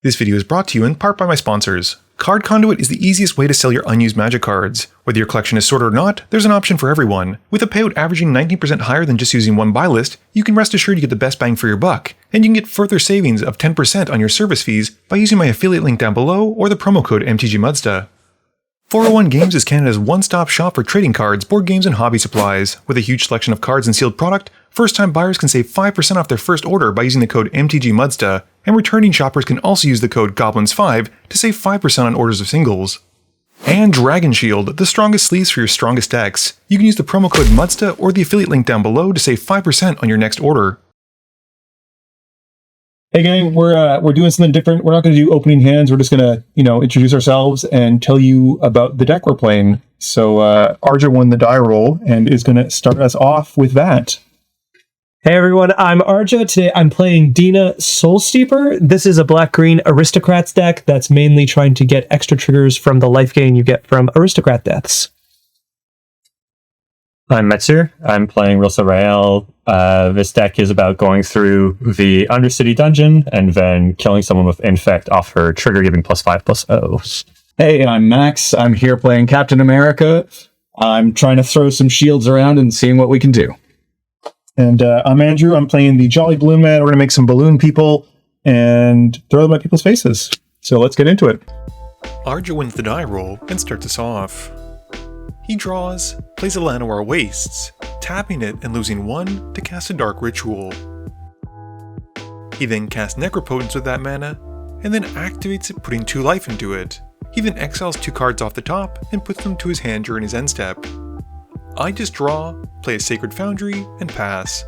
This video is brought to you in part by my sponsors. Card Conduit is the easiest way to sell your unused Magic cards. Whether your collection is sorted or not, there's an option for everyone. With a payout averaging 19% higher than just using one buy list, you can rest assured you get the best bang for your buck. And you can get further savings of 10% on your service fees by using my affiliate link down below or the promo code MTGMudsta. 401 Games is Canada's one-stop shop for trading cards, board games, and hobby supplies. With a huge selection of cards and sealed product, first-time buyers can save 5% off their first order by using the code MTGMudsta, and returning shoppers can also use the code GOBLINS5 to save 5% on orders of singles. And Dragon Shield, the strongest sleeves for your strongest decks. You can use the promo code MUDSTA or the affiliate link down below to save 5% on your next order. Hey gang, we're doing something different. We're not going to do opening hands. We're just going to, introduce ourselves and tell you about the deck we're playing. So Arja won the die roll and is going to start us off with that. Hey everyone, I'm Arja. Today I'm playing Dina, Soul Steeper. This is a black-green Aristocrats deck that's mainly trying to get extra triggers from the life gain you get from Aristocrat deaths. I'm Metzer. I'm playing Rilsa Rael. This deck is about going through the Undercity dungeon and then killing someone with Infect off her trigger, giving +5/+0. Hey, I'm Max. I'm here playing Captain America. I'm trying to throw some shields around and seeing what we can do. And I'm Andrew. I'm playing the Jolly Balloon Man. We're going to make some balloon people and throw them at people's faces. So let's get into it. Arja wins the die roll and starts us off. He draws, plays a Llanowar Wastes, tapping it and losing 1 to cast a Dark Ritual. He then casts Necropotence with that mana, and then activates it, putting 2 life into it. He then exiles 2 cards off the top and puts them to his hand during his end step. I just draw, play a Sacred Foundry, and pass.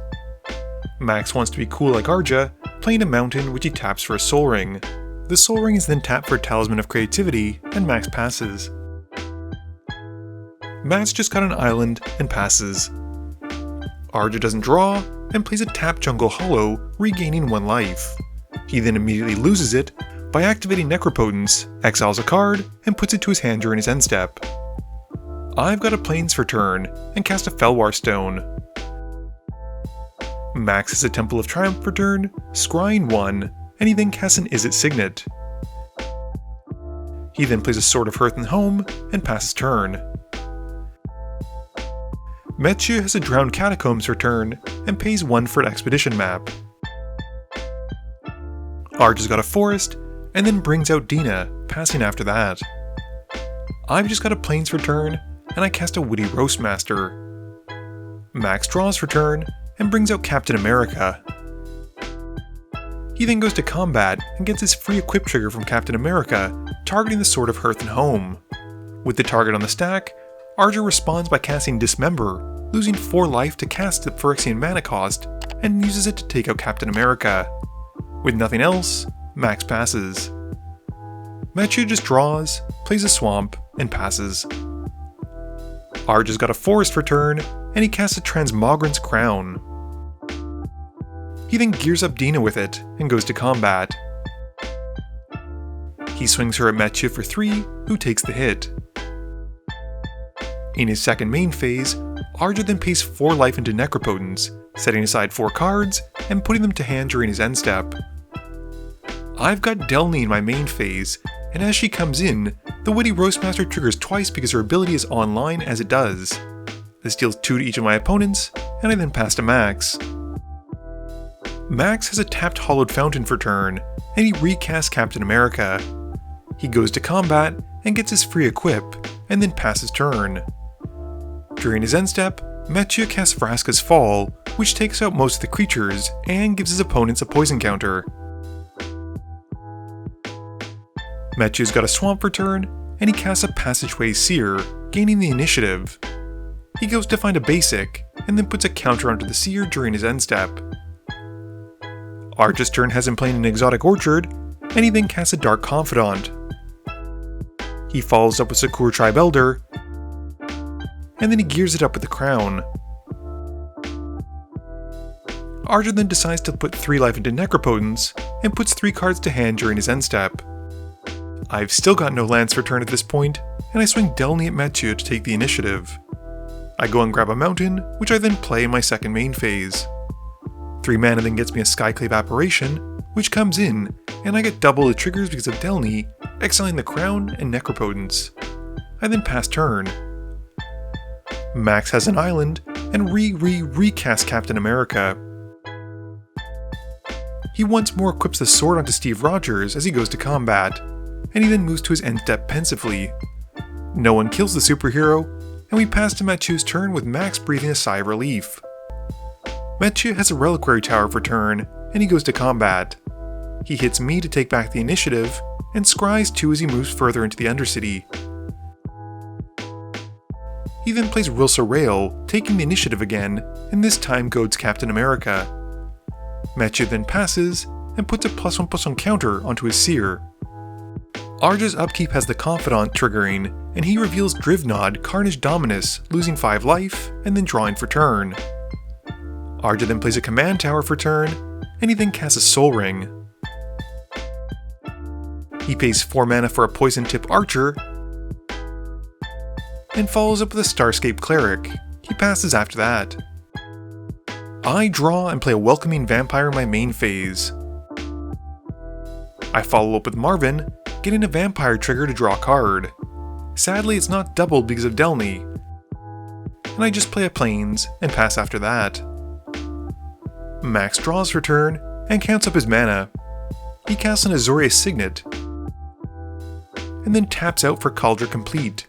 Max wants to be cool like Arja, playing a Mountain which he taps for a Soul Ring. The Soul Ring is then tapped for a Talisman of Creativity, and Max passes. Max just got an island and passes. Arja doesn't draw and plays a tap Jungle Hollow, regaining 1 life. He then immediately loses it by activating Necropotence, exiles a card, and puts it to his hand during his end step. I've got a Plains for turn and cast a Felwar Stone. Max has a Temple of Triumph for turn, scrying 1, and he then casts an Izzet Signet. He then plays a Sword of Hearth and Home and passes turn. Metsu has a Drowned Catacombs for turn and pays 1 for an Expedition map. Arja's got a Forest and then brings out Dina, passing after that. I've just got a Plains for turn and I cast a Witty Roastmaster. Max draws for turn and brings out Captain America. He then goes to combat and gets his free equip trigger from Captain America, targeting the Sword of Hearth and Home. With the target on the stack, Arja responds by casting Dismember, losing 4 life to cast the Phyrexian mana cost, and uses it to take out Captain America. With nothing else, Max passes. Metsu just draws, plays a Swamp, and passes. Arja's got a Forest for turn, and he casts a Transmogrant's Crown. He then gears up Dina with it, and goes to combat. He swings her at Metsu for 3, who takes the hit. In his second main phase, Arja then pays 4 life into Necropotence, setting aside 4 cards and putting them to hand during his end step. I've got Delny in my main phase, and as she comes in, the Witty Roastmaster triggers twice because her ability is online as it does. This deals 2 to each of my opponents, and I then pass to Max. Max has a tapped Hollowed Fountain for turn, and he recasts Captain America. He goes to combat and gets his free equip, and then passes turn. During his end step, Metsu casts Vraska's Fall, which takes out most of the creatures and gives his opponents a poison counter. Metsu's got a Swamp for turn, and he casts a Passageway Seer, gaining the initiative. He goes to find a basic, and then puts a counter onto the Seer during his end step. Arja's turn has him playing an Exotic Orchard, and he then casts a Dark Confidant. He follows up with Sakur Tribe Elder, and then he gears it up with the Crown. Arja then decides to put 3 life into Necropotence, and puts 3 cards to hand during his end step. I've still got no lands for turn at this point, and I swing Delny at Metsu to take the initiative. I go and grab a Mountain, which I then play in my second main phase. 3 mana then gets me a Skyclave Apparition, which comes in and I get double the triggers because of Delny, exiling the Crown and Necropotence. I then pass turn. Max has an island, and recast Captain America. He once more equips the sword onto Steve Rogers as he goes to combat, and he then moves to his end step pensively. No one kills the superhero, and we pass to Mathieu's turn with Max breathing a sigh of relief. Mathieu has a reliquary tower for turn, and he goes to combat. He hits me to take back the initiative, and scries 2 as he moves further into the Undercity. He then plays Rilsa Rael, taking the initiative again, and this time goads Captain America. Mathieu then passes, and puts a +1/+1 counter onto his Seer. Arja's upkeep has the Confidant triggering, and he reveals Drivnod Carnage Dominus, losing 5 life, and then drawing for turn. Arja then plays a command tower for turn, and he then casts a Soul Ring. He pays 4 mana for a Poison Tip Archer, and follows up with a Starscape Cleric. He passes after that. I draw and play a Welcoming Vampire in my main phase. I follow up with Marvin, getting a Vampire trigger to draw a card. Sadly, it's not doubled because of Delny, and I just play a Plains and pass after that. Max draws for turn and counts up his mana. He casts an Azorius Signet, and then taps out for Cauldron Complete.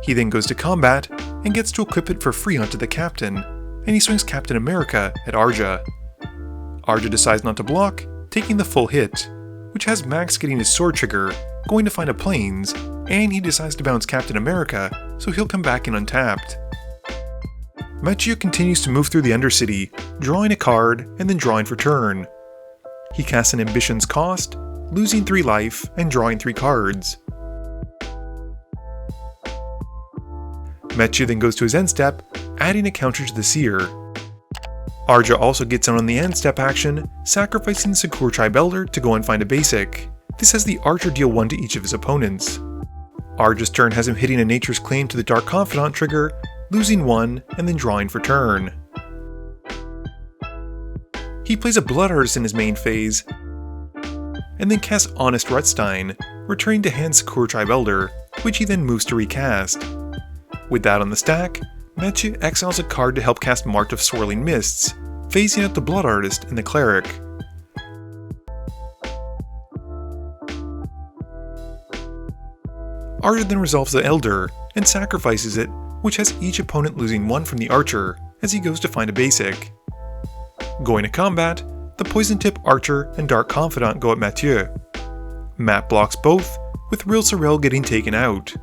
He then goes to combat and gets to equip it for free onto the Captain, and he swings Captain America at Arja. Arja decides not to block, taking the full hit, which has Max getting his sword trigger, going to find a Plains, and he decides to bounce Captain America, so he'll come back in untapped. Mathieu continues to move through the Undercity, drawing a card and then drawing for turn. He casts an Ambition's Cost, losing 3 life and drawing 3 cards. Mathieu then goes to his end step, adding a counter to the Seer. Arja also gets in on the end step action, sacrificing Sakur Tribe Elder to go and find a basic. This has the Archer deal 1 to each of his opponents. Arja's turn has him hitting a Nature's Claim to the Dark Confidant trigger, losing 1 and then drawing for turn. He plays a Blood Artist in his main phase, and then casts Honest Rutstein, returning to hand Sakur Tribe Elder, which he then moves to recast. With that on the stack, Mathieu exiles a card to help cast Mart of Swirling Mists, phasing out the Blood Artist and the Cleric. Arja then resolves the Elder and sacrifices it, which has each opponent losing 1 from the Archer as he goes to find a basic. Going to combat, the Poison Tip Archer and Dark Confidant go at Mathieu. Matt blocks both, with Rilsa Rael getting taken out.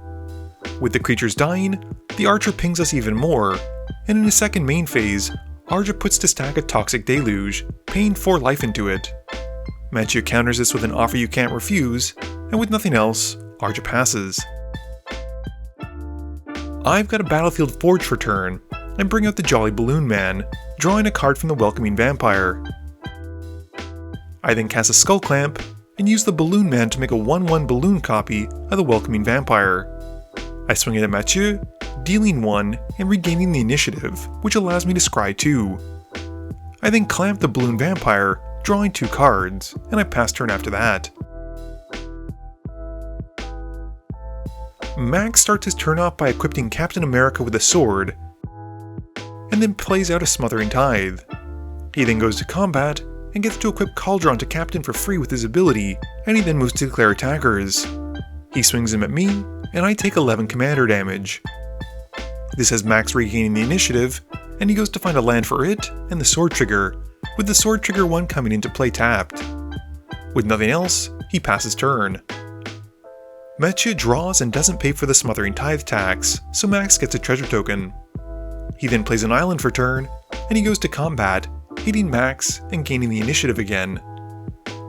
With the creatures dying, the Archer pings us even more, and in his second main phase, Arja puts to stack a Toxic Deluge, paying 4 life into it. Mathieu counters this with an Offer You Can't Refuse, and with nothing else, Arja passes. I've got a Battlefield Forge for turn, and bring out the Jolly Balloon Man, drawing a card from the Welcoming Vampire. I then cast a Skull Clamp, and use the Balloon Man to make a 1/1 balloon copy of the Welcoming Vampire. I swing it at Mathieu, dealing 1 and regaining the initiative, which allows me to scry 2. I then clamp the Balloon Vampire, drawing 2 cards, and I pass turn after that. Max starts his turn off by equipping Captain America with a sword, and then plays out a Smothering Tithe. He then goes to combat, and gets to equip Cauldron to Captain for free with his ability, and he then moves to declare attackers. He swings him at me, and I take 11 commander damage. This has Max regaining the initiative, and he goes to find a land for it and the sword trigger, with the sword trigger 1 coming into play tapped. With nothing else, he passes turn. Mathieu draws and doesn't pay for the Smothering Tithe tax, so Max gets a treasure token. He then plays an island for turn, and he goes to combat, hitting Max and gaining the initiative again.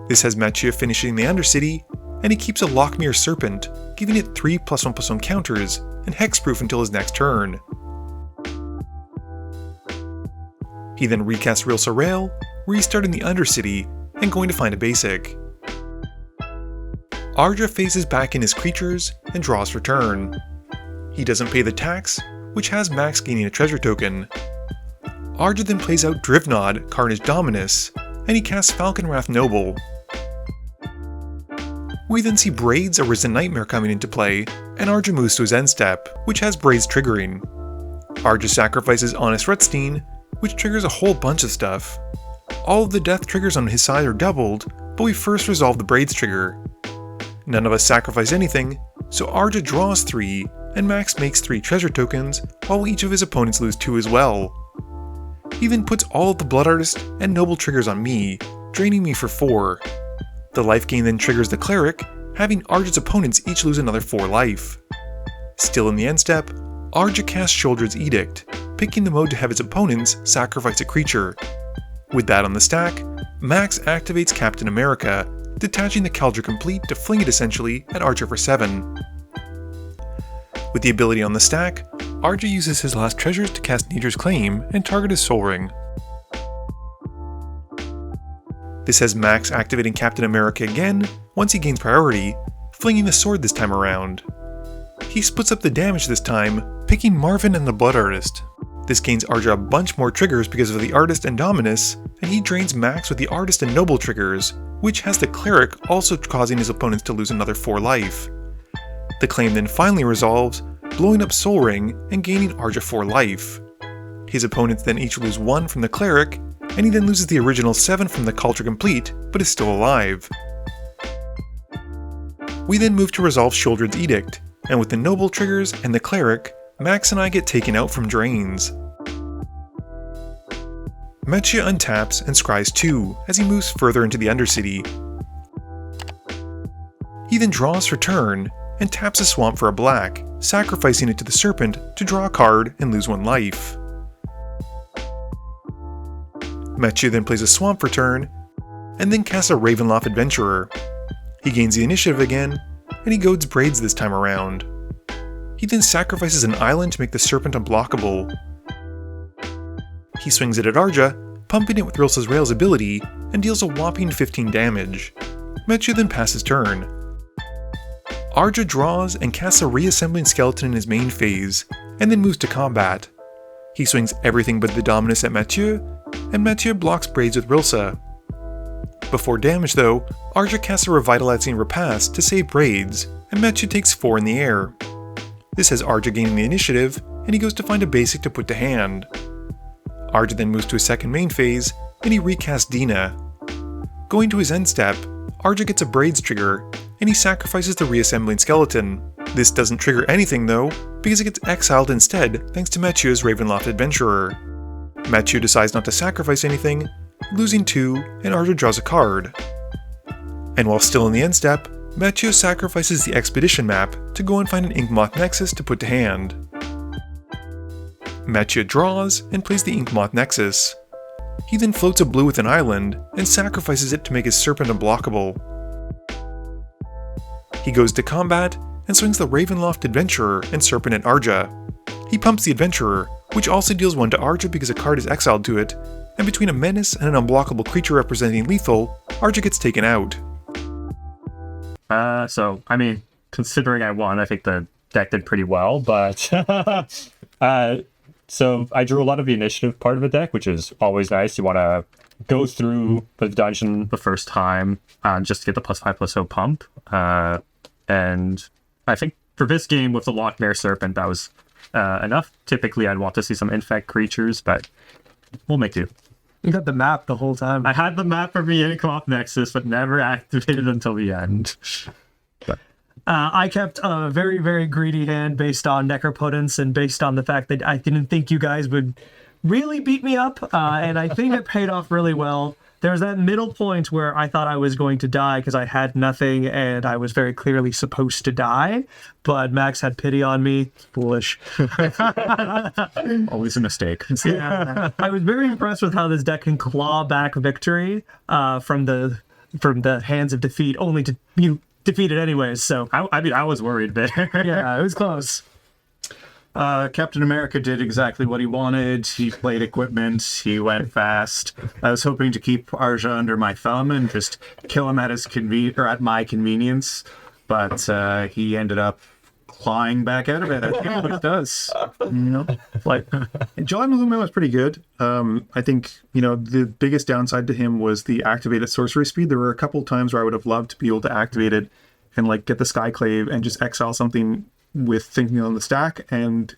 This has Mathieu finishing the Undercity, and he keeps a Lockmere Serpent, giving it 3 +1/+1 counters and hexproof until his next turn. He then recasts Rilsa Rael, restarting the Undercity and going to find a basic. Arja phases back in his creatures and draws for turn. He doesn't pay the tax, which has Max gaining a treasure token. Arja then plays out Drivnod Carnage Dominus, and he casts Falconwrath Noble. We then see Braids, Arisen Nightmare coming into play, and Arja moves to his end step, which has Braids triggering. Arja sacrifices Honest Rutstein, which triggers a whole bunch of stuff. All of the death triggers on his side are doubled, but we first resolve the Braids trigger. None of us sacrifice anything, so Arja draws 3, and Max makes 3 treasure tokens, while each of his opponents lose 2 as well. He then puts all of the Blood Artist and Noble triggers on me, draining me for 4. The life gain then triggers the Cleric, having Arja's opponents each lose another 4 life. Still in the end step, Arja casts Shoulder's Edict, picking the mode to have his opponents sacrifice a creature. With that on the stack, Max activates Captain America, detaching the Caldra Complete to fling it essentially at Arja for 7. With the ability on the stack, Arja uses his last treasures to cast Nature's Claim and target his Soul Ring. This has Max activating Captain America again once he gains priority, flinging the sword this time around. He splits up the damage this time, picking Marvin and the Blood Artist. This gains Arja a bunch more triggers because of the Artist and Dominus, and he drains Max with the Artist and Noble triggers, which has the Cleric also causing his opponents to lose another 4 life. The claim then finally resolves, blowing up Soul Ring and gaining Arja 4 life. His opponents then each lose 1 from the Cleric, and he then loses the original 7 from the Caldra Complete, but is still alive. We then move to resolve Shoulder's Edict, and with the Noble triggers and the Cleric, Max and I get taken out from drains. Metchia untaps and scries 2 as he moves further into the Undercity. He then draws for turn, and taps a swamp for a black, sacrificing it to the Serpent to draw a card and lose 1 life. Metchia then plays a swamp for turn, and then casts a Ravenloft Adventurer. He gains the initiative again, and he goads Braids this time around. He then sacrifices an island to make the Serpent unblockable. He swings it at Arja, pumping it with Rael's ability, and deals a whopping 15 damage. Metchia then passes turn. Arja draws and casts a reassembling skeleton in his main phase, and then moves to combat. He swings everything but the Dominus at Metchia, and Metchia blocks Braids with Rilsa. Before damage though, Arja casts a Revitalizing Repast to save Braids, and Metchia takes 4 in the air. This has Arja gaining the initiative, and he goes to find a basic to put to hand. Arja then moves to his second main phase, and he recasts Dina. Going to his end step, Arja gets a Braids trigger, and he sacrifices the reassembling skeleton. This doesn't trigger anything though, because it gets exiled instead thanks to Metchia's Ravenloft Adventurer. Metchia decides not to sacrifice anything, losing 2, and Arja draws a card. And while still in the end step, Metchia sacrifices the Expedition map to go and find an Inkmoth Nexus to put to hand. Metchia draws and plays the Inkmoth Nexus. He then floats a blue with an island and sacrifices it to make his Serpent unblockable. He goes to combat and swings the Ravenloft Adventurer and Serpent at Arja. He pumps the Adventurer, which also deals 1 to Arja because a card is exiled to it, and between a menace and an unblockable creature representing lethal, Arja gets taken out. Considering I won, I think the deck did pretty well, but so I drew a lot of the initiative part of the deck, which is always nice. You want to go through the dungeon the first time just to get the +5/+0 pump. And I think for this game with the Lochmere Serpent, that was enough. Typically, I'd want to see some infect creatures, but we'll make do. You got the map the whole time. I had the map for the Inkmoth Nexus, but never activated until the end. I kept a very, very greedy hand based on Necropotence and based on the fact that I didn't think you guys would really beat me up, and I think it paid off really well. There was that middle point where I thought I was going to die because I had nothing and I was very clearly supposed to die, but Max had pity on me. Foolish. Always a mistake. Yeah. I was very impressed with how this deck can claw back victory from the hands of defeat, only to be defeated anyways. So I was worried there. Yeah, it was close. Captain America did exactly what he wanted. He played equipment. He went fast. I was hoping to keep Arja under my thumb and just kill him at his at my convenience, but he ended up clawing back out of it. I think what it does. Jolly Maluma was pretty good. I think the biggest downside to him was the activated sorcery speed. There were a couple times where I would have loved to be able to activate it and like get the Skyclave and just exile something with thinking on the stack, and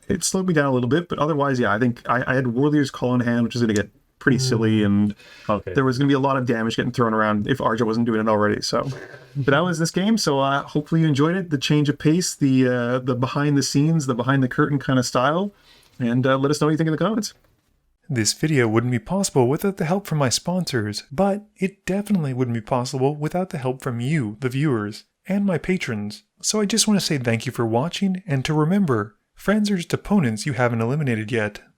it slowed me down a little bit. But otherwise, yeah, I think I had Warrior's Call in hand, which is going to get pretty silly, and there was going to be a lot of damage getting thrown around if Arja wasn't doing it already. So, but that was this game. So hopefully you enjoyed it. The change of pace, the behind the scenes, the behind the curtain kind of style, and let us know what you think in the comments. This video wouldn't be possible without the help from my sponsors, but it definitely wouldn't be possible without the help from you, the viewers, and my patrons. So I just want to say thank you for watching, and to remember, friends are just opponents you haven't eliminated yet.